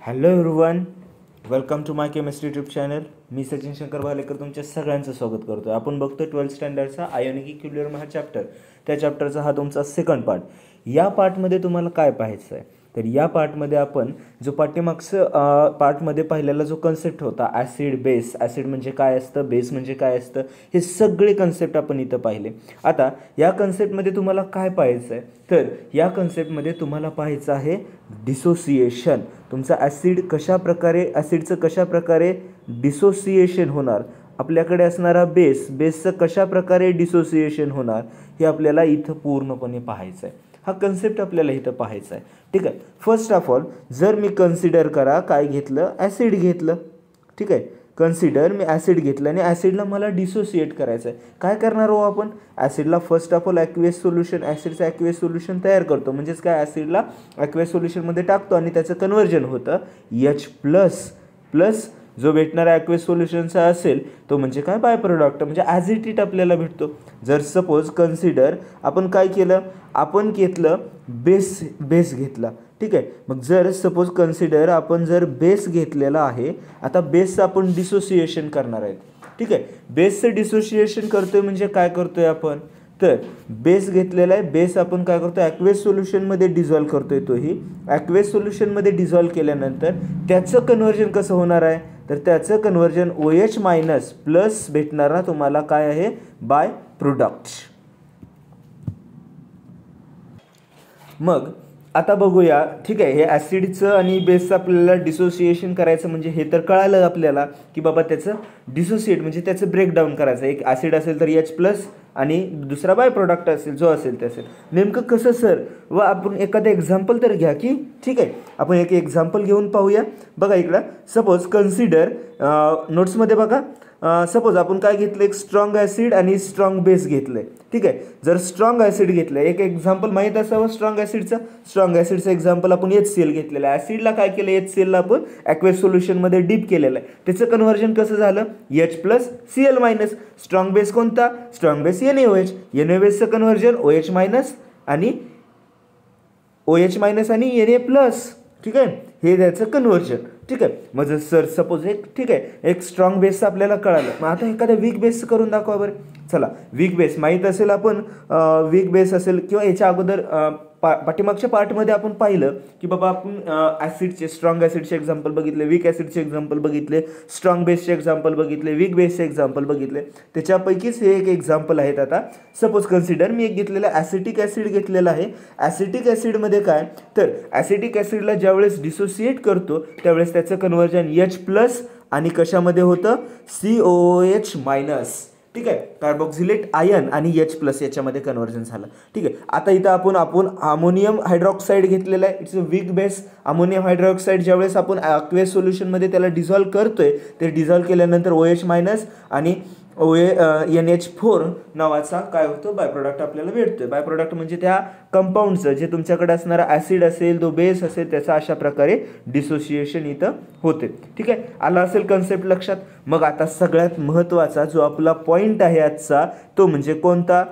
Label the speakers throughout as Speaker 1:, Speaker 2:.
Speaker 1: Hello everyone, welcome to my chemistry tube channel. मी सचिन शंकर भालेकर तुमच्या सगळ्यांचं स्वागत करतो. आपण बघतो 12th स्टँडर्डचा आयोनिक इक्विलिब्रियम हा चॅप्टर. त्या चॅप्टरचा हा तुमचा सेकंड पार्ट. या पार्टमध्ये तुम्हाला काय पाहायचं आहे तर या पार्टमध्ये आपण जो पाठ्यमागचं पार्टमध्ये पाहिलेला जो कन्सेप्ट होता ॲसिड बेस, ॲसिड म्हणजे काय असतं, बेस म्हणजे काय असतं, हे सगळे कन्सेप्ट आपण इथं पाहिले. आता या कन्सेप्टमध्ये तुम्हाला काय पाहायचं आहे तर या कन्सेप्टमध्ये तुम्हाला पाहायचं आहे डिसोसिएशन. तुमचा ॲसिडचं कशा प्रकारे डिसोसिएशन होणार, आपल्याकडे असणारा बेसचं कशा प्रकारे डिसोसिएशन होणार हे आपल्याला इथं पूर्णपणे पाहायचं आहे. हा कन्सेप्ट आपल्याला इथं पाहायचा आहे. ठीक आहे. फर्स्ट ऑफ ऑल जर मी कन्सिडर करा काय घेतलं, ॲसिड घेतलं. ठीक आहे. कन्सिडर मी ॲसिड घेतलं आणि ॲसिडला मला डिसोसिएट करायचं आहे. काय करणार हो आपण, ॲसिडला first of all aqueous solution, ॲसिडचं ॲक्वेस सोल्युशन तयार करतो. म्हणजेच काय, ॲसिडला ॲक्वेस सोल्युशनमध्ये टाकतो आणि त्याचं कन्व्हर्जन होतं H++ जो भेटणारा ॲक्वेस सोल्युशनचा असेल तो म्हणजे काय, बाय प्रोडक्ट म्हणजे ॲज इट इट आपल्याला भेटतो. जर सपोज कन्सिडर आपण काय केलं, आपण घेतलं बेस घेतला. ठीक आहे. मग जर सपोज कन्सिडर आपण जर बेस घेतलेला आहे, आता बेसचं आपण डिसोसिएशन करणार आहेत. ठीक आहे. बेसचं डिसोसिएशन करतोय म्हणजे काय करतोय आपण, तर बेस घेतलेला आहे, बेस आपण काय करतो ॲक्वेस सोल्युशनमध्ये डिझॉल्व करतोय. तोही ॲक्वेस सोल्युशनमध्ये डिझॉल्व केल्यानंतर त्याचं कन्व्हर्जन कसं होणार आहे तर त्याचं कन्व्हर्जन OH- भेटणार ना तुम्हाला काय आहे, बाय प्रोडक्ट. मग आता बघूया. ठीक आहे. हे ॲसिडचं आणि बेसचं आपल्याला डिसोसिएशन करायचं म्हणजे हे तर कळालं आपल्याला की बाबा त्याचं डिसोसिएट म्हणजे त्याचं ब्रेकडाऊन करायचं. एक ॲसिड असेल तर H+ आणि दुसरा बाय प्रोडक्ट असेल जो असेल ते असेल. नेमकं कसं सर, व आपण एखादं एक्झाम्पल तर घ्या की. ठीक आहे. आपण एक एक्झाम्पल घेऊन पाहूया. बघा इकडं सपोज कन्सिडर नोट्समध्ये बघा, सपोज आपण काय घेतलं, एक स्ट्रॉंग ॲसिड आणि स्ट्रॉंग बेस घेतलं आहे. ठीक आहे. जर स्ट्रॉंग ॲसिड घेतलं आहे, एक एक्झाम्पल माहीत असावं स्ट्रॉंग ॲसिडचं एक्झाम्पल आपण HCl घेतलेलं आहे. ॲसिडला काय केलं, HClला आपण ॲक्वेस सोल्युशनमध्ये डीप केलेलं आहे. त्याचं कन्व्हर्जन कसं झालं, H+Cl-. स्ट्रॉंग बेस कोणता, स्ट्रॉंग बेस NaOH. NaOHचं कन्व्हर्जन OH- आणि Na+. ठीक आहे. हे त्याचं कन्व्हर्जन. ठीक आहे. मग जर सर सपोज ठीक आहे एक स्ट्रॉंग बेसचं आपल्याला कळालं, मग आता एखाद्या वीक बेसचं करून दाखवा बरं. चला, वीक बेस माहीत असेल आपण, वीक बेस असेल किंवा याच्या अगोदर पाठीमागच्या पार्टमध्ये आपण पाहिलं की बाबा आपण ॲसिडचे, स्ट्रॉंग ॲसिडचे एक्झाम्पल बघितले, वीक ॲसिडचे एक्झाम्पल बघितले, स्ट्रॉंग बेसचे एक्झाम्पल बघितले, वीक बेसचे एक्झाम्पल बघितले. त्याच्यापैकीच हे एक एक्झाम्पल आहेत. आता सपोज कन्सिडर मी एक घेतलेलं ॲसिटिक ॲसिड घेतलेलं आहे. ॲसिटिक ॲसिडमध्ये काय, तर ॲसिटिक ॲसिडला ज्यावेळेस डिसोसिएट करतो त्यावेळेस त्याचं कन्व्हर्जन H+ आणि कशामध्ये होतं, COOH-. ठीक आहे. कार्बोक्सिलेट आयन आणि H+ याच्यामध्ये कन्व्हर्जन झालं. ठीक आहे. आता इथं आपण अमोनियम हायड्रॉक्साईड घेतलेला आहे. It's a weak base. Ammonium hydroxide ज्यावेळेस आपण ॲक्वेस सोल्युशनमध्ये त्याला डिझॉल्व करतोय, ते डिझॉल्व केल्यानंतर OH- आणि NH4 नावाचा काय होतो, बाय प्रोडक्ट आपल्याला भेटतोय. बाय प्रोडक्ट म्हणजे त्या कंपाऊंडचं जे तुमच्याकडे असणारा ॲसिड असेल, तो बेस असेल, त्याचा अशा प्रकारे डिसोसिएशन इथं होते. ठीक आहे. आला असेल कन्सेप्ट लक्षात. मग आता सगळ्यात महत्त्वाचा जो आपला पॉईंट आहे आजचा, तो म्हणजे कोणता,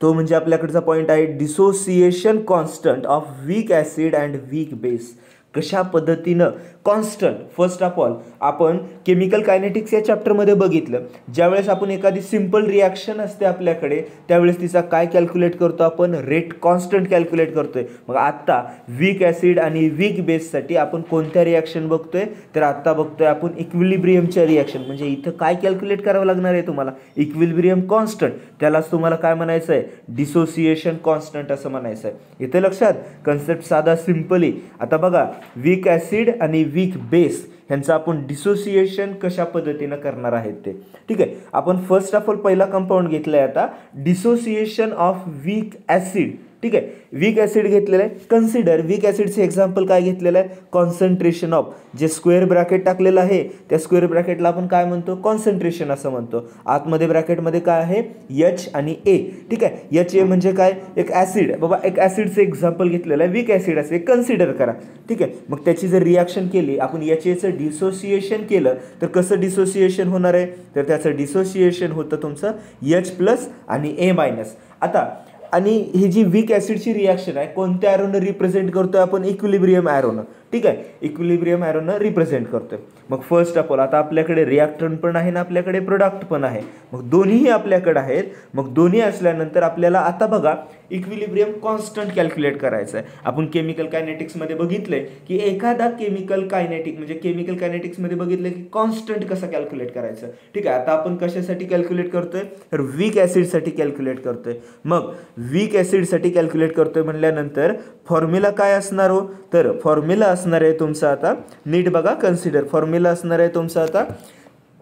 Speaker 1: तो म्हणजे आपल्याकडचा पॉईंट आहे dissociation constant of weak acid and weak base. कशा पद्धतीनं कॉन्स्टंट. फर्स्ट ऑफ ऑल आपण केमिकल कायनेटिक्स या चॅप्टरमध्ये बघितलं, ज्यावेळेस आपण एखादी सिम्पल रिॲक्शन असते आपल्याकडे त्यावेळेस तिचा काय कॅल्क्युलेट करतो आपण, रेट कॉन्स्टंट कॅल्क्युलेट करतोय. मग आत्ता वीक ॲसिड आणि वीक बेससाठी आपण कोणत्या रिॲक्शन बघतोय तर आत्ता बघतोय आपण इक्विलिब्रियमच्या रिॲक्शन. म्हणजे इथं काय कॅल्क्युलेट करावं लागणार आहे तुम्हाला, इक्विलिब्रियम कॉन्स्टंट. त्यालाच तुम्हाला काय म्हणायचं आहे, डिसोसिएशन कॉन्स्टंट असं म्हणायचं आहे. इथे लक्षात, कन्सेप्ट साधा सिम्पली. आता बघा, वीक ॲसिड आणि वीक बेस ह्यांचं आपण डिसोसिएशन कशा पद्धतीनं करणार आहेत ते. ठीक आहे. आपण फर्स्ट ऑफ ऑल पहिला कंपाऊंड घेतला आहे आता, डिसोसिएशन ऑफ वीक ॲसिड. ठीक आहे. वीक ॲसिड घेतलेलं आहे. कन्सिडर वीक ॲसिडचे एक्झाम्पल काय घेतलेलं आहे, कॉन्सन्ट्रेशन ऑफ, जे स्क्वेअर ब्रॅकेट टाकलेलं आहे त्या स्क्वेअर ब्रॅकेटला आपण काय म्हणतो, कॉन्सन्ट्रेशन असं म्हणतो. आतमध्ये ब्रॅकेटमध्ये काय आहे, H आणि A. ठीक आहे. HA म्हणजे काय, एक ॲसिड. बाबा एक ॲसिडचं एक्झाम्पल घेतलेलं आहे, वीक ॲसिड असे कन्सिडर करा. ठीक आहे. मग त्याची जर रिॲक्शन केली आपण, HAचं डिसोसिएशन केलं तर कसं डिसोसिएशन होणार आहे, तर त्याचं डिसोसिएशन होतं तुमचं H+ आणि A-. आता आणि ही जी वीक ॲसिडची रिॲक्शन आहे कोणत्या ॲरोनं रिप्रेझेंट करतोय आपण, इक्विलिब्रियम ॲरोनं. ठीक आहे, इक्विलिब्रियम ॲरोनं रिप्रेझेंट करतोय. मग फर्स्ट ऑफ ऑल आता आपल्याकडे रिॲक्टंट पण आहे ना आपल्याकडे प्रोडक्ट पण आहे. मग दोन्हीही आपल्याकडे आहेत. मग दोन्ही असल्यानंतर आपल्याला आता बघा इक्विलिब्रियम कॉन्स्टंट कॅल्क्युलेट करायचं आहे. आपण केमिकल कायनेटिक्समध्ये बघितलंय की एखादा केमिकल कायनेटिक म्हणजे केमिकल कायनेटिक्समध्ये बघितलं की कॉन्स्टंट कसं कॅल्क्युलेट करायचं. ठीक आहे, आता आपण कशासाठी कॅल्क्युलेट करतोय तर वीक ॲसिडसाठी कॅल्क्युलेट करतोय. मग वीक ॲसिडसाठी कॅल्क्युलेट करतोय म्हणल्यानंतर फॉर्म्युला काय असणार हो तर फॉर्म्युला असणार आहे तुमचा आता नीट बघा कन्सिडर. फॉर्म्युला असणार आहे तुमचा आता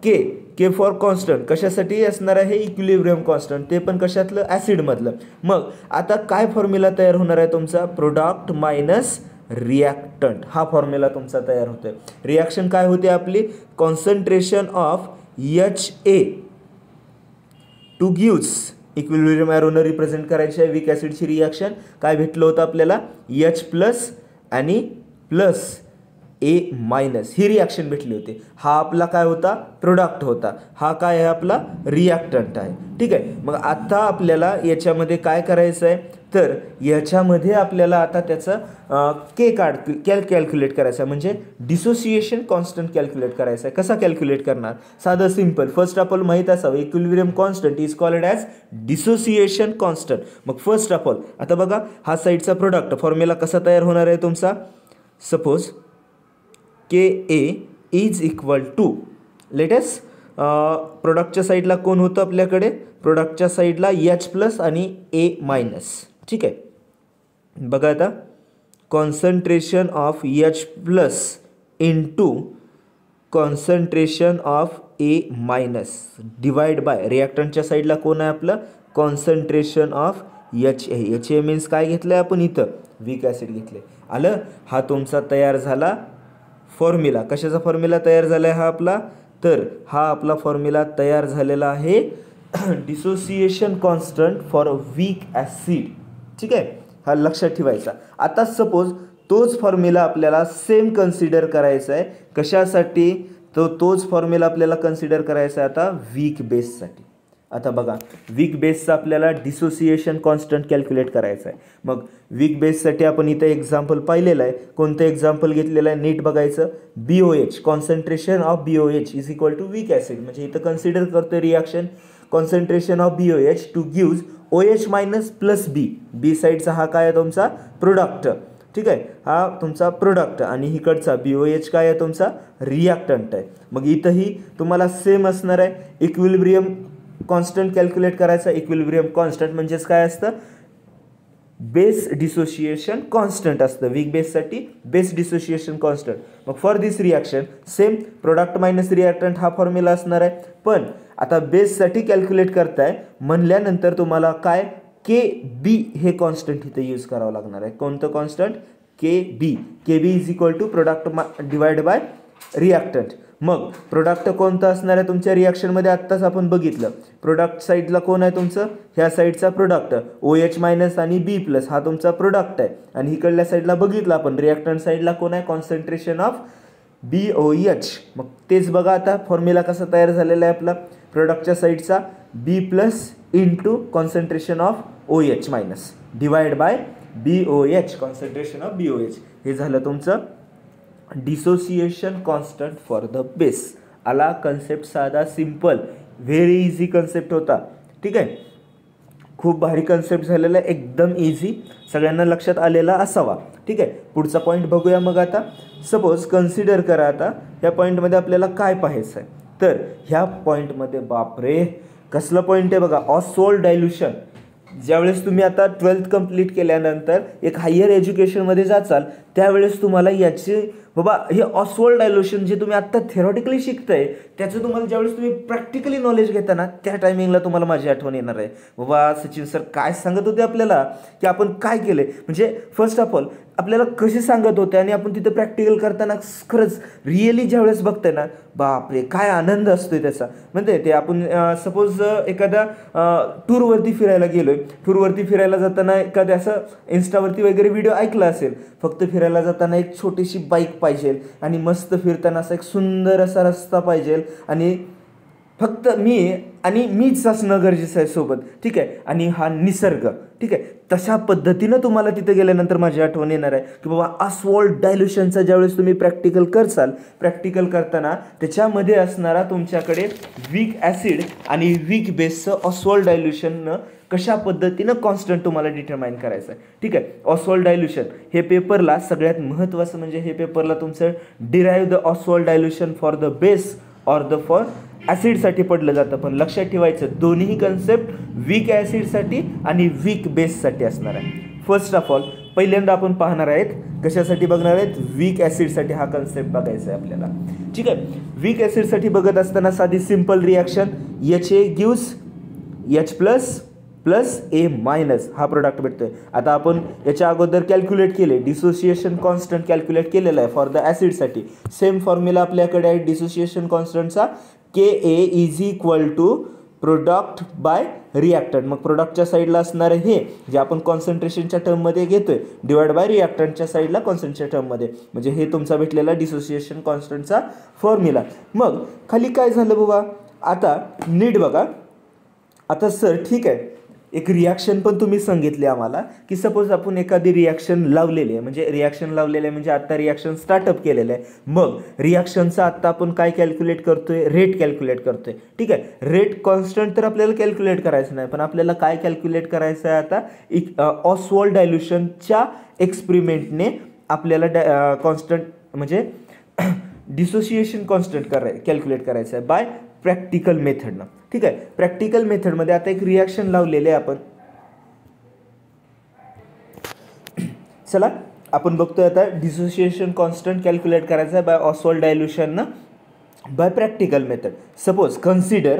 Speaker 1: के फॉर कॉन्स्टंट. कशासाठी असणार आहे इक्विलिब्रियम कॉन्स्टंट, ते पण कशातलं ॲसिडमधलं. मग आता काय फॉर्म्युला तयार होणार आहे तुमचा प्रोडक्ट मायनस रिॲक्टंट हा फॉर्म्युला तुमचा तयार होतोय. रिॲक्शन काय होते आपली concentration of HA to gives equilibrium ॲरोनं रिप्रेझेंट करायची आहे वीक ॲसिडची रिॲक्शन. काय भेटलं होतं आपल्याला H प्लस आणि plus A minus he reaction भेटली होती. हा आपला काय होता प्रोडक्ट होता, हा काय आहे आपला रिॲक्टंट आहे. ठीक आहे, मग आता आपल्याला याच्यामध्ये काय करायचं आहे तर याच्यामध्ये आपल्याला आता त्याचं कॅल्क्युलेट करायचं आहे म्हणजे डिसोसिएशन कॉन्स्टंट कॅल्क्युलेट करायचं आहे. कसा कॅल्क्युलेट करणार साधं सिंपल. फर्स्ट ऑफ ऑल माहीत असावं equilibrium constant is called as dissociation constant. मग फर्स्ट ऑफ ऑल आता बघा हा साईडचा प्रोडक्ट फॉर्म्युला कसा तयार होणार आहे तुमचा. Suppose KA is equal to latest प्रोडक्टच्या साईडला कोण होतं आपल्याकडे प्रोडक्टच्या साईडला H प्लस आणि A मायनस. ठीक आहे, बघा आता concentration of H plus into concentration of A minus divide by रिॲक्टंटच्या साईडला कोण आहे आपलं कॉन्सन्ट्रेशन ऑफ HA मीन्स काय घेतलं आहे आपण इथं वीक ॲसिड घेतले. आलं, हा तुमचा तयार झाला फॉर्म्युला. कशाचा फॉर्म्युला तयार झाला आहे हा आपला तर हा आपला फॉर्म्युला तयार झालेला आहे dissociation constant for weak acid. ठीक आहे, हा लक्षात ठेवायचा. आता सपोज तोच फॉर्म्युला आपल्याला सेम कन्सिडर करायचा आहे कशासाठी तोच फॉर्म्युला आपल्याला कन्सिडर करायचा आहे आता वीक बेससाठी. आता बघा वीक बेसचं आपल्याला डिसोसिएशन कॉन्स्टंट कॅल्क्युलेट करायचं आहे. मग वीक बेससाठी आपण इथं एक्झाम्पल पाहिलेलं आहे. कोणतं एक्झाम्पल घेतलेलं आहे नीट बघायचं. BOH concentration of BOH is equal to weak acid म्हणजे इथं कन्सिडर करतो reaction concentration of BOH to gives OH minus plus B साईडचा हा काय आहे तुमचा प्रोडक्ट. ठीक आहे, हा तुमचा प्रोडक्ट आणि इकडचा BOH काय आहे तुमचा रिॲक्टंट आहे. मग इथंही तुम्हाला सेम असणार आहे. इक्विलिब्रियम कॉन्स्टंट कॅल्क्युलेट करायचा. इक्विलिब्रियम कॉन्स्टंट म्हणजेच काय असतं बेस डिसोसिएशन कॉन्स्टंट असतं वीक बेससाठी बेस डिसोसिएशन कॉन्स्टंट. मग for this reaction same product minus reactant हा फॉर्म्युला असणार आहे. पण आता बेससाठी कॅल्क्युलेट करताय म्हणल्यानंतर तुम्हाला काय KB हे कॉन्स्टंट इथं यूज करावं लागणार आहे. कोणतं constant KB is equal to product divide by reactant. मग प्रोडक्ट कोणतं असणार आहे तुमच्या रिॲक्शनमध्ये आत्ताच आपण बघितलं प्रोडक्ट साईडला कोण आहे तुमचं ह्या साईडचा प्रोडक्ट OH मायनस आणि B प्लस हा तुमचा प्रोडक्ट आहे. आणि इकडल्या साईडला बघितलं आपण रिॲक्टंट साईडला कोण आहे कॉन्सन्ट्रेशन ऑफ BOH. मग तेच बघा आता फॉर्म्युला कसा तयार झालेला आहे आपला प्रोडक्टच्या साईडचा B plus into concentration of OH minus divide bye BOH concentration of BOH. हे झालं तुमचं dissociation constant for the base. आला कन्सेप्ट साधा सिंपल व्हेरी इझी कन्सेप्ट होता. ठीक आहे, खूप भारी कन्सेप्ट झालेला आहे एकदम इझी सगळ्यांना लक्षात आलेला असावा. ठीक आहे, पुढचा पॉईंट बघूया. मग आता सपोज कन्सिडर करा आता ह्या पॉईंटमध्ये आपल्याला काय पाहायचं आहे तर ह्या पॉईंटमध्ये बापरे कसलं पॉईंट आहे बघा ऑसोल्ट डायल्युशन. ज्यावेळेस तुम्ही आता 12th कंप्लीट केल्यानंतर एक हायर एज्युकेशनमध्ये जाचाल त्यावेळेस तुम्हाला याची बाबा हे ऑसोल्ट डायल्युशन जे तुम्ही आत्ता थेरॉटिकली शिकताय त्याचं तुम्हाला ज्यावेळेस तुम्ही प्रॅक्टिकली नॉलेज घेता ना त्या टायमिंगला तुम्हाला माझी आठवण येणार आहे. बाबा सचिन सर काय सांगत होते आपल्याला की आपण काय केलं म्हणजे फर्स्ट ऑफ ऑल आपल्याला कसे सांगत होते आणि आपण तिथं प्रॅक्टिकल करताना खरंच रिअली ज्यावेळेस बघताय ना बापरे काय आनंद असतोय त्याचा. म्हणजे ते आपण सपोज एखाद्या टूरवरती फिरायला गेलोय टूरवरती फिरायला जाताना एखाद्या असं इन्स्टावरती वगैरे व्हिडिओ ऐकला असेल फक्त फिरायला जाताना एक छोटीशी बाईक पाहिजे आणि मस्त फिरताना असा एक सुंदर असा रस्ता पाहिजे आणि फक्त मी आणि मीच असणं गरजेचं आहे सोबत, ठीक आहे, आणि हा निसर्ग, ठीक आहे. तशा पद्धतीनं तुम्हाला तिथे गेल्यानंतर माझी आठवण येणार आहे की बाबा ऑसवॉल्ड डायल्युशनचा ज्यावेळेस तुम्ही प्रॅक्टिकल करसाल, प्रॅक्टिकल करताना त्याच्यामध्ये असणारा तुमच्याकडे वीक ॲसिड आणि वीक बेसचं ऑसवॉल्ड डायल्युशननं कशा पद्धतीनं कॉन्स्टंट तुम्हाला डिटरमाइन करायचं आहे, ठीक आहे. ऑसवॉल्ड डायल्युशन हे पेपरला सगळ्यात महत्त्वाचं म्हणजे हे पेपरला तुमचं derive the Ostwald dilution for the base or the for ॲसिडसाठी पडलं जातं. पण लक्षात ठेवायचं दोन्ही कन्सेप्ट वीक ॲसिडसाठी आणि वीक बेससाठी असणार आहे. फर्स्ट ऑफ ऑल पहिल्यांदा आपण पाहणार आहेत कशासाठी बघणार आहेत, वीक ॲसिडसाठी हा कन्सेप्ट बघायचा आहे आपल्याला, ठीक आहे. वीक ॲसिडसाठी बघत असताना साधी simple reaction HA gives H+ A- हा प्रोडक्ट भेटतोय. आता आपण याच्या अगोदर कॅल्क्युलेट केले, डिसोसिएशन कॉन्स्टंट कॅल्क्युलेट केलेला आहे फॉर द ॲसिडसाठी. सेम फॉर्म्युला आपल्याकडे आहे डिसोसिएशन कॉन्स्टंटचा, KA = प्रोडक्ट बाय रिॲक्टंट. मग प्रोडक्टच्या साईडला असणार आहे हे जे आपण कॉन्सन्ट्रेशनच्या टर्ममध्ये घेतोय डिवाइड बाय रिॲक्टंटच्या साईडला कॉन्सन्ट्रेशनच्या टर्ममध्ये, म्हणजे हे तुमचा भेटलेला डिसोसिएशन कॉन्स्टंटचा फॉर्म्युला. मग खाली काय झालं बाबा, आता नीट बघा. आता सर ठीक आहे, एक रिॲक्शन पण तुम्ही सांगितले आम्हाला की सपोज आपण एखादी रिॲक्शन लावलेली आहे, म्हणजे रिॲक्शन लावलेलं आहे म्हणजे आत्ता रिॲक्शन स्टार्टअप केलेलं आहे. मग रिॲक्शनचा आत्ता आपण काय कॅल्क्युलेट करतोय, रेट कॅल्क्युलेट करतोय, ठीक आहे. रेट कॉन्स्टंट तर आपल्याला कॅल्क्युलेट करायचं नाही, पण आपल्याला काय कॅल्क्युलेट करायचं आहे आता, ऑसवॉल्ड डायल्युशनच्या एक्सपेरिमेंटने आपल्याला कॉन्स्टंट म्हणजे डिसोसिएशन कॉन्स्टंट कॅल्क्युलेट करायचं आहे बाय प्रॅक्टिकल मेथडनं, ठीक आहे. प्रॅक्टिकल मेथडमध्ये आता एक रिॲक्शन लावलेले आहे आपण. चला आपण बघतोय आता डिसोसिएशन कॉन्स्टंट कॅल्क्युलेट करायचं आहे बाय ऑसवॉल्ड डायल्युशननं by practical method. Suppose consider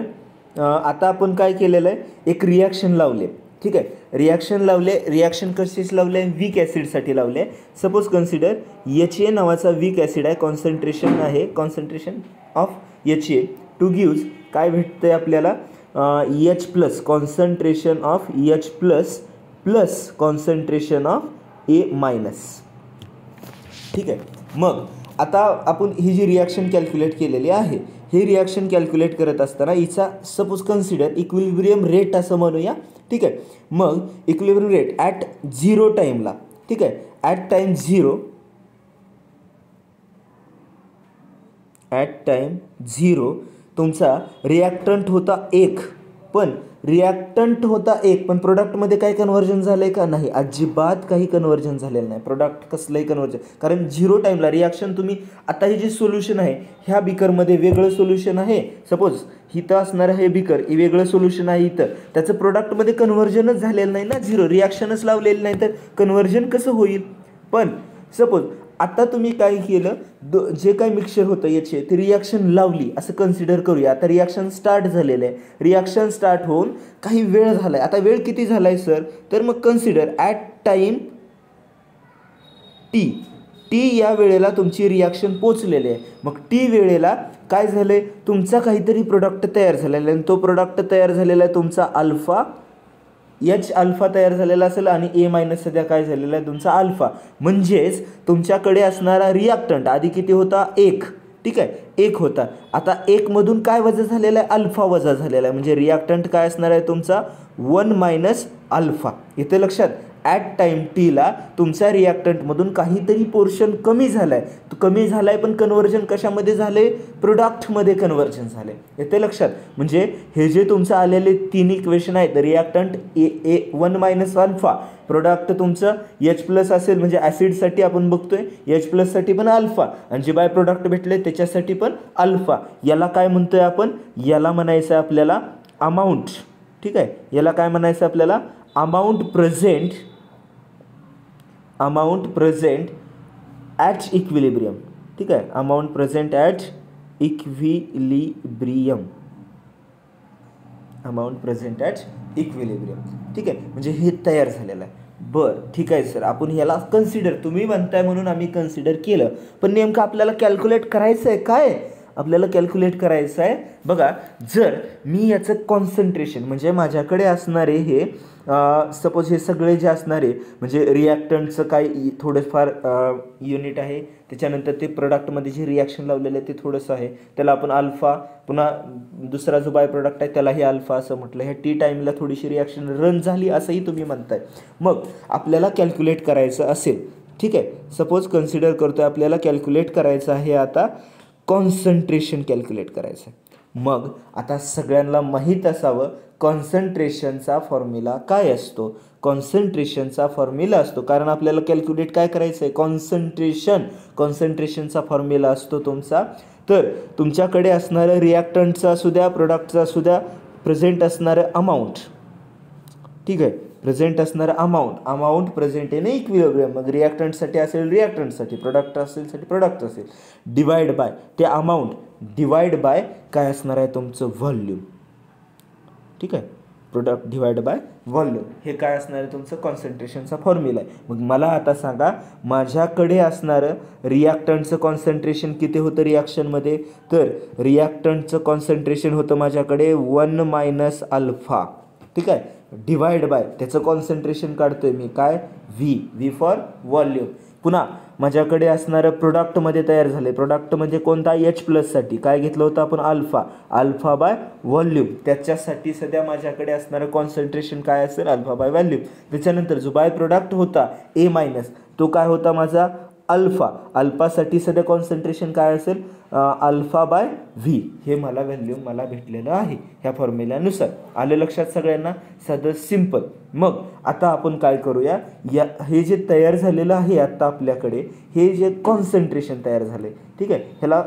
Speaker 1: आता आपण काय केलेलं आहे, एक रिॲक्शन लावले, ठीक आहे. रिॲक्शन लावले, रिॲक्शन कशीच लावले, वीक ॲसिडसाठी लावले. सपोज कन्सिडर HA नावाचा वीक ॲसिड आहे, कॉन्सन्ट्रेशन आहे, concentration of HA to gives काय भेटतंय आपल्याला, H+ concentration of H+ plus concentration of A-, ठीक आहे. मग आता आपण ही जी रिॲक्शन कॅल्क्युलेट केलेली आहे, ही रिॲक्शन कॅल्क्युलेट करत असताना हिचा सपोज कन्सिडर इक्विलिब्रियम रेट असं म्हणूया, ठीक आहे. मग इक्विलिब्रियम रेट ॲट 0 टाईमला, ठीक आहे, ॲट टाईम 0 तुमचा रिॲक्टंट होता 1, पण पण प्रोडक्टमध्ये काय कन्व्हर्जन झालं आहे का, नाही, अजिबात काही कन्व्हर्जन झालेलं नाही. प्रोडक्ट कसलंही कन्व्हर्जन, कारण 0 टाईमला रिॲक्शन तुम्ही आता हे जे सोल्युशन आहे ह्या बिकरमध्ये वेगळं सोल्युशन आहे, सपोज इथं असणारं हे बिकर हे वेगळं सोल्युशन आहे, इथं त्याचं प्रोडक्टमध्ये कन्व्हर्जनच झालेलं नाही ना, 0 रिॲक्शनच लावलेलं नाही, तर कन्व्हर्जन कसं होईल. पण सपोज आता तुम्ही काय केलं, जे काही मिक्सचर होतं याचे ते रिॲक्शन लावली असं कन्सिडर करूया. आता रिॲक्शन स्टार्ट झालेलं आहे, रिॲक्शन स्टार्ट होऊन काही वेळ झाला आहे. आता वेळ किती झाला आहे सर, तर मग कन्सिडर ॲट टाईम टी या वेळेला तुमची रिॲक्शन पोचलेली आहे. मग टी वेळेला काय झालं आहे, तुमचा काहीतरी प्रोडक्ट तयार झालेला आहे, आणि तो प्रोडक्ट तयार झालेला आहे तुमचा H- तयार झालेला असेल आणि A- सध्या काय झालेला आहे तुमचा अल्फा. म्हणजेच तुमच्याकडे असणारा रिॲक्टंट आधी किती होता, 1, ठीक आहे, 1 होता. आता 1 मधून काय वजा झालेला आहे, अल्फा वजा झालेला आहे, म्हणजे रिॲक्टंट काय असणार आहे तुमचा 1 - अल्फा. इथे लक्षात, ॲट टाईम टीला तुमच्या रिॲक्टंटमधून काहीतरी पोर्शन कमी झाला आहे, तो कमी झाला आहे, पण कन्व्हर्जन कशामध्ये झाले, प्रोडक्टमध्ये कन्व्हर्जन झाले. येते लक्षात, म्हणजे हे जे तुमचं आलेले 3 इक्वेशन आहेत, रिॲक्टंट 1 - अल्फा, प्रोडक्ट तुमचं H+ असेल म्हणजे ॲसिडसाठी आपण बघतोय H+ साठी पण अल्फा, आणि जे बाय प्रोडक्ट भेटले त्याच्यासाठी पण अल्फा. याला काय म्हणतोय आपण, याला म्हणायचं आहे आपल्याला अमाऊंट, ठीक आहे. याला काय म्हणायचं आपल्याला, अमाऊंट प्रेझेंट ॲट इक्विलिब्रियम, ठीक आहे. अमाऊंट प्रेझेंट ॲट इक्विलिब्रियम, ठीक आहे. म्हणजे हे तयार झालेलं आहे. बरं ठीक आहे सर, आपण ह्याला कन्सिडर, तुम्ही म्हणताय म्हणून आम्ही कन्सिडर केलं, पण नेमकं आपल्याला कॅल्क्युलेट करायचं आहे काय, आपल्याला कॅल्क्युलेट करायचं आहे. बघा, जर मी याचं कॉन्सन्ट्रेशन म्हणजे माझ्याकडे असणारे हे सपोज हे सगळे जे असणारे म्हणजे रिॲक्टंटचं काय थोडंफार युनिट आहे, त्याच्यानंतर ते प्रोडक्टमध्ये जे रिॲक्शन लावलेलं आहे ते थोडंसं आहे, त्याला आपण अल्फा, पुन्हा दुसरा जो बाय प्रोडक्ट आहे त्यालाही अल्फा असं म्हटलं. ह्या टी टाईमला थोडीशी रिॲक्शन रन झाली असंही तुम्ही म्हणताय. मग आपल्याला कॅल्क्युलेट करायचं असेल, ठीक आहे, सपोज कन्सिडर करतो आहे आपल्याला कॅल्क्युलेट करायचं आहे आता कॉन्सन्ट्रेशन कॅल्क्युलेट करायचं आहे. मग आता सगळ्यांना माहीत असावं कॉन्सन्ट्रेशनचा फॉर्म्युला काय असतो. कॉन्सन्ट्रेशनचा फॉर्म्युला असतो कारण आपल्याला कॅल्क्युलेट काय करायचं आहे, कॉन्सन्ट्रेशनचा फॉर्म्युला असतो तुमचा. तर तुमच्याकडे असणारं रिॲक्टंटचा असू द्या, प्रोडक्टचा असू द्या, प्रेझेंट असणारं अमाऊंट, ठीक आहे, प्रेझेंट असणारं अमाऊंट प्रेझेंट इन इक्विलिब्रियम. मग रिॲक्टंटसाठी असेल रिॲक्टंटसाठी, प्रोडक्ट असेल साठी प्रोडक्ट असेल, डिवाइड बाय ते अमाऊंट डिवाइड बाय काय असणार आहे तुमचं व्हॉल्यूम, ठीक आहे, प्रोडक्ट डिवाइड बाय व्हॉल्यूम हे काय असणार आहे तुमचं कॉन्सन्ट्रेशनचा फॉर्म्युला आहे. मग मला आता सांगा माझ्याकडे असणारं रिॲक्टंटचं कॉन्सन्ट्रेशन किती होतं रिॲक्शनमध्ये. तर रिॲक्टंटचं कॉन्सन्ट्रेशन होतं माझ्याकडे 1 मायनस अल्फा, ठीक आहे, डिवाइड बाय त्याचं कॉन्सन्ट्रेशन काढतोय मी काय व्ही फॉर व्हॉल्यूम. पुन्हा माझ्याकडे असणारं प्रोडक्टमध्ये तयार झाले, प्रोडक्टमध्ये कोणता H+साठी काय घेतलं होतं आपण अल्फा बाय व्हॉल्यूम. त्याच्यासाठी सध्या माझ्याकडे असणारं कॉन्सन्ट्रेशन काय असेल अल्फा बाय व्हॉल्यूम. त्याच्यानंतर जो बाय प्रोडक्ट होता A- तो काय होता माझा अल्फासाठी सध्या कॉन्सन्ट्रेशन काय असेल अल्फा बाय व्ही. हे मला व्हॅल्यूम मला भेटलेलं आहे ह्या फॉर्म्युल्यानुसार. आलं लक्षात सगळ्यांना, साधं सिम्पल. मग आता आपण काय करूया, हे जे तयार झालेलं आहे आत्ता आपल्याकडे हे जे कॉन्सन्ट्रेशन तयार झाले, ठीक आहे, ह्याला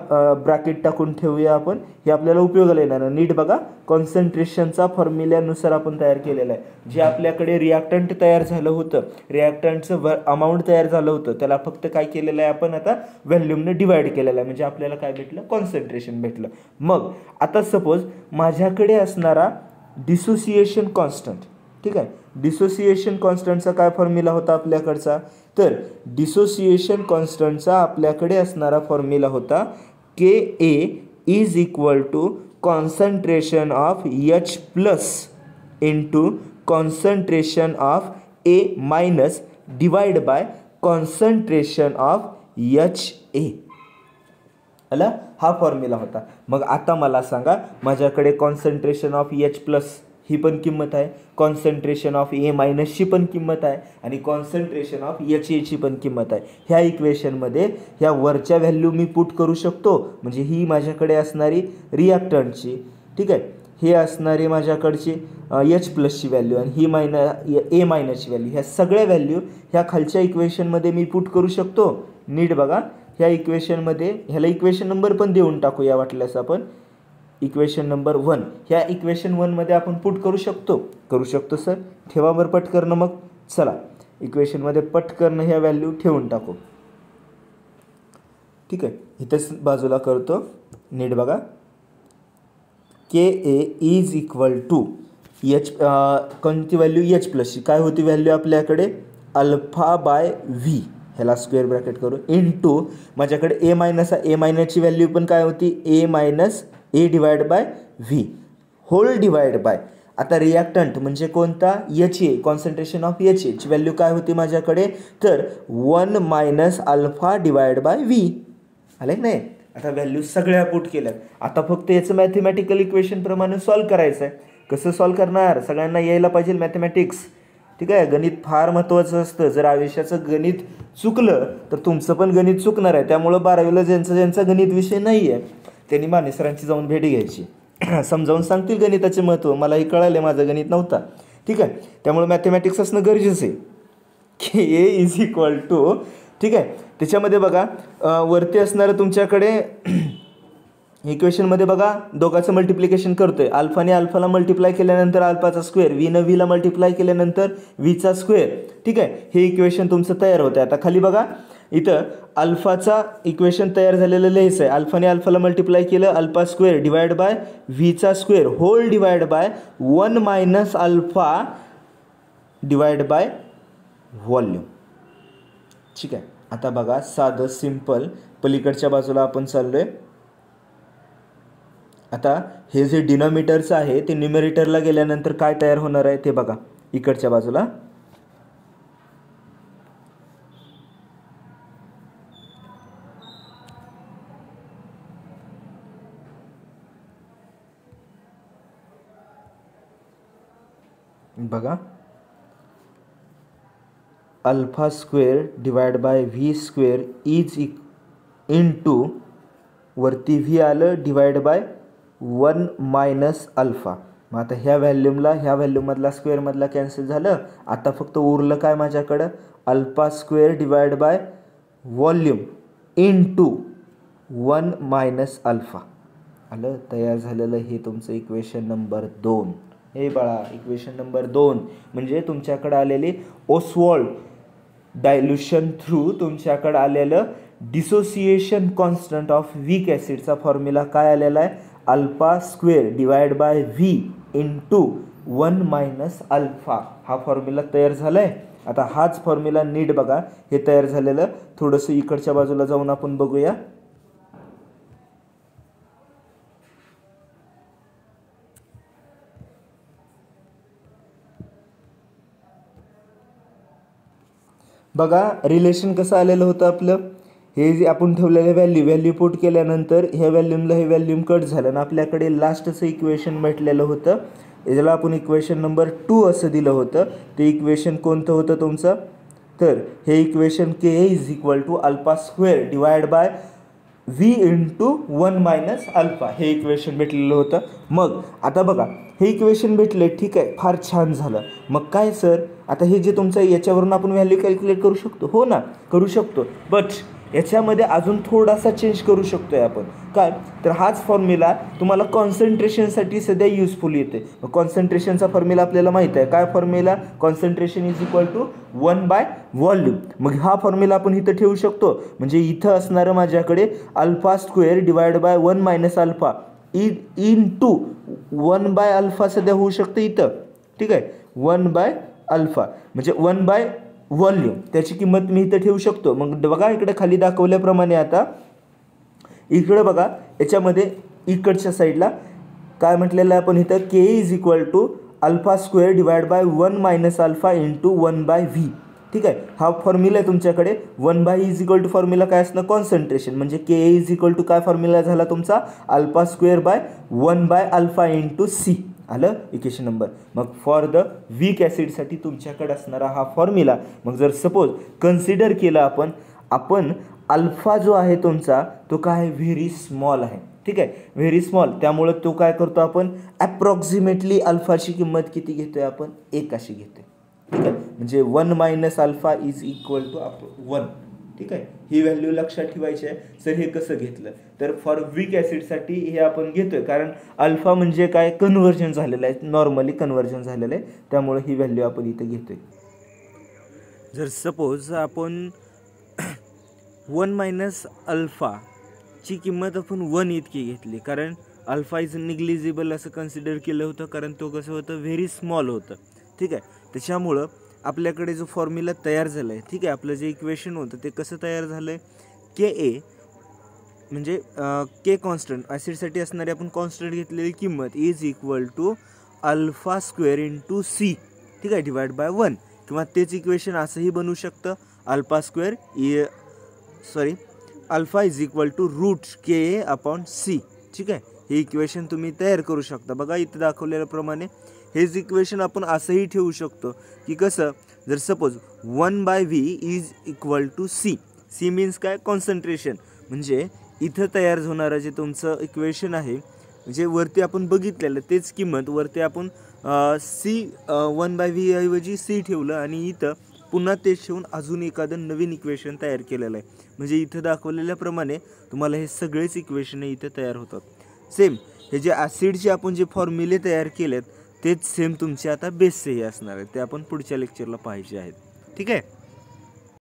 Speaker 1: ब्रॅकेट टाकून ठेवूया आपण, हे आपल्याला उपयोगाला येणार. नीट बघा, कॉन्सन्ट्रेशनचा फॉर्म्युल्यानुसार आपण तयार केलेला आहे. जे आपल्याकडे रिॲक्टंट तयार झालं होतं, रिॲक्टंटचं अमाऊंट तयार झालं होतं, त्याला फक्त काय केलेलं आहे आपण आता व्हॅल्यूमने डिवाइड केलेलं आहे, म्हणजे आपल्याला काय भेटलं कॉन्सन्ट्रेशन भेटलं. मग आता सपोज माझ्याकडे असणारा डिसोसिएशन कॉन्स्टंट, ठीक आहे, डिसोसिएशन कॉन्स्टंटचा काय फॉर्म्युला होता आपल्याकडचा. तर डिसोसिएशन कॉन्स्टंटचा आपल्याकडे असणारा फॉर्म्युला होता KA is equal to concentration of H+ into concentration of A- divide by concentration of HA. आला, हा फॉर्म्युला होता. मग आता मला सांगा माझ्याकडे कॉन्सन्ट्रेशन ऑफ H+ ही पण किंमत आहे, कॉन्सन्ट्रेशन ऑफ A- ची पण किंमत आहे आणि कॉन्सन्ट्रेशन ऑफ HA ची पण किंमत आहे. ह्या इक्वेशनमध्ये ह्या वरच्या व्हॅल्यू मी पुट करू शकतो, म्हणजे ही माझ्याकडे असणारी रिॲक्टंटची, ठीक आहे, हे असणारी माझ्याकडची H+ ची व्हॅल्यू आणि ही A- ची व्हॅल्यू, ह्या सगळ्या व्हॅल्यू ह्या खालच्या इक्वेशनमध्ये मी पुट करू शकतो. नीट बघा, ह्या इक्वेशनमध्ये ह्याला इक्वेशन नंबर पण देऊन टाकूया वाटल्यास आपण, इक्वेशन नंबर 1 ह्या इक्वेशन 1मध्ये आपण पुट करू शकतो सर. ठेवा बरं पटकरणं. मग चला इक्वेशनमध्ये पटकरणं ह्या व्हॅल्यू ठेवून टाकू, ठीक आहे, इथंच बाजूला करतो. नीट बघा, KA इज इक्वल टू कोणती व्हॅल्यू H+ ची काय होती व्हॅल्यू आपल्याकडे अल्फा बाय व्ही, ह्याला स्क्वेअर ब्रॅकेट करू, इंटू माझ्याकडे A- ची व्हॅल्यू पण काय होती A divide by V whole divide by. आता रिॲक्टंट म्हणजे कोणता HA, कॉन्सन्ट्रेशन ऑफ HA ची व्हॅल्यू काय होती माझ्याकडे तर 1 minus alpha divide by V. आले नाही. आता व्हॅल्यू सगळ्या पुट केल्यात. आता फक्त याचं मॅथमॅटिकल इक्वेशन प्रमाणे सॉल्व करायचं आहे. कसं सॉल्व करणार, सगळ्यांना यायला पाहिजे मॅथमॅटिक्स, ठीक आहे. गणित फार महत्त्वाचं असतं. जर आयुष्याचं गणित चुकलं तर तुमचं पण गणित चुकणार आहे. त्यामुळं 12वीला ज्यांचा गणित विषय नाही आहे त्यांनी माने सरांची जाऊन भेट घ्यायची, समजावून सांगतील गणिताचे महत्त्व. मलाही कळाले, माझं गणित नव्हता, ठीक आहे. त्यामुळे मॅथमॅटिक्स असणं गरजेचं आहे. KA इज इक्वल टू, ठीक आहे, त्याच्यामध्ये बघा वरती असणारं तुमच्याकडे इक्वेशनमध्ये बघा दोघांचं मल्टिप्लिकेशन करतोय. अल्फाने अल्फाला मल्टिप्लाय केल्यानंतर अल्फाचा स्क्वेअर, व्हीनं व्हीला मल्टिप्लाय केल्यानंतर व्हीचा स्क्वेअर, ठीक आहे. हे इक्वेशन तुमचं तयार होतं. आता खाली बघा इथं अल्फाचा इक्वेशन तयार झालेलं लिहायचं आहे. अल्फाने अल्फाला मल्टिप्लाय केलं, अल्फा स्क्वेअर डिवाइड बाय व्हीचा square whole divide by 1 minus alpha divide by volume, ठीक आहे. आता बघा साधं सिम्पल पलीकडच्या बाजूला आपण चाललोय. आता हे जे डिनॉमिनेटरचं आहे ते न्यूमरेटरला गेल्यानंतर काय तयार होणार आहे ते बघा इकडच्या बाजूला. बघा alpha square divide by V square is into वरती व्ही आलं डिवाइड बाय 1 मायनस अल्फा. मग आता ह्या व्हॅल्यूमधला स्क्वेअरमधला कॅन्सल झालं. आता फक्त उरलं काय माझ्याकडं alpha square divide by volume into 1 minus alpha आलं. तयार झालेलं हे तुमचं इक्वेशन नंबर 2. हे बाळा इक्वेशन नंबर 2 म्हणजे तुमच्याकडे आलेली ओसवाल्ड डायल्युशन थ्रू तुमच्याकडे आलेलं डिसोसिएशन कॉन्स्टंट ऑफ वीक ॲसिडचा फॉर्म्युला काय आलेला आहे alpha square divide by V into 1 minus alpha. हा फॉर्म्युला तयार झाला आहे. आता हाच फॉर्म्युला नीट बघा हे तयार झालेलं. थोडंसं इकडच्या बाजूला जाऊन आपण बघूया. बघा रिलेशन कसं आलेलं होतं आपलं. हे जे आपण ठेवलेलं व्हॅल्यू पुट केल्यानंतर ह्या व्हॅल्यूमला हे व्हॅल्यूम कट झालं आणि आपल्याकडे लास्टचं इक्वेशन भेटलेलं होतं. याला आपण इक्वेशन नंबर 2 असं दिलं होतं. ते इक्वेशन कोणतं होतं तुमचं तर हे equation K is equal to alpha square divide by V into 1 minus alpha हे इक्वेशन भेटलेलं होतं. मग आता बघा हे इक्वेशन भेटले ठीक आहे फार छान झालं. मग काय सर आता हे जे तुमचं याच्यावरून आपण व्हॅल्यू कॅल्क्युलेट करू शकतो. हो ना करू शकतो. बट याच्यामध्ये अजून थोडासा चेंज करू शकतो आहे आपण. काय तर हाच फॉर्म्युला तुम्हाला कॉन्सन्ट्रेशनसाठी सध्या युजफुल येते. कॉन्सन्ट्रेशनचा फॉर्म्युला आपल्याला माहीत आहे. काय formula concentration is equal to 1 by volume. मग हा फॉर्म्युला आपण इथं ठेवू शकतो. म्हणजे इथं असणारं माझ्याकडे alpha square divide by 1 minus alpha into 1 by alpha सध्या होऊ शकतं इथं. ठीक आहे 1 बाय अल्फा म्हणजे 1 बाय व्हॉल्यूम त्याची किंमत मी इथं ठेवू शकतो. मग बघा इकडे खाली दाखवल्याप्रमाणे आता इकडे बघा याच्यामध्ये इकडच्या साईडला काय म्हटलेलं आहे आपण इथं K is equal to alpha square divide by 1 minus alpha into 1 by V. ठीक आहे हा फॉर्म्युला आहे तुमच्याकडे. 1 by is equal to formula काय असणं कॉन्सन्ट्रेशन म्हणजे के इज इक्वल टू काय फॉर्म्युला झाला तुमचा alpha square by 1 by alpha into C आलं इक्वेशन नंबर. मग फॉर द वीक ॲसिडसाठी तुमच्याकडे असणारा हा फॉर्म्युला. मग जर सपोज कन्सिडर केलं आपण अल्फा जो आहे तुमचा तो काय व्हेरी स्मॉल आहे. ठीक आहे व्हेरी स्मॉल त्यामुळं तो काय करतो आपण ॲप्रॉक्सिमेटली अल्फाची किंमत किती घेतोय आपण 1 अशी घेतोय. ठीक आहे म्हणजे 1 minus alpha is equal to 1. ठीक आहे ही व्हॅल्यू लक्षात ठेवायची आहे. सर हे कसं घेतलं तर फॉर वीक ॲसिडसाठी हे आपण घेतोय कारण अल्फा म्हणजे काय कन्व्हर्जन झालेलं आहे नॉर्मली कन्व्हर्जन झालेलं आहे त्यामुळे ही व्हॅल्यू आपण इथं घेतोय. जर सपोज आपण 1 मायनस अल्फाची किंमत आपण 1 इतकी घेतली कारण अल्फा इज निग्लिजिबल असं कन्सिडर केलं होतं कारण तो कसं होतं व्हेरी स्मॉल होतं. ठीक आहे त्याच्यामुळं आपल्याकडे जो फॉर्म्युला तयार झाला आहे ठीक आहे आपलं जे इक्वेशन होतं ते कसं तयार झालं आहे के ए म्हणजे के कॉन्स्टंट ॲसिडसाठी असणारी आपण कॉन्स्टंट घेतलेली किंमत is equal to alpha square into C. ठीक आहे डिवाइड बाय 1 किंवा तेच इक्वेशन असंही बनवू शकतं alpha square alpha is equal to root K A upon C. ठीक आहे हे इक्वेशन तुम्ही तयार करू शकता. बघा इथं दाखवलेल्याप्रमाणे हेच इक्वेशन आपण असंही ठेवू शकतो की कसं जर suppose 1 by V is equal to C. C means काय कॉन्सन्ट्रेशन म्हणजे इथं तयार होणारं जे तुमचं इक्वेशन आहे म्हणजे वरती आपण बघितलेलं तेच किंमत वरती आपण सी 1 बाय व्ही ऐवजी सी ठेवलं आणि इथं पुन्हा तेच ठेवून अजून एखादं नवीन इक्वेशन तयार केलेलं आहे. म्हणजे इथं दाखवलेल्याप्रमाणे तुम्हाला हे सगळेच इक्वेशन इथं तयार होतात. सेम हे जे ॲसिडचे आपण जे फॉर्म्युले तयार केलेत तेच सेम तुमचे आता बेसचे हे असणार आहेत ते आपण पुढच्या लेक्चरला पाहायचे आहेत. ठीक आहे.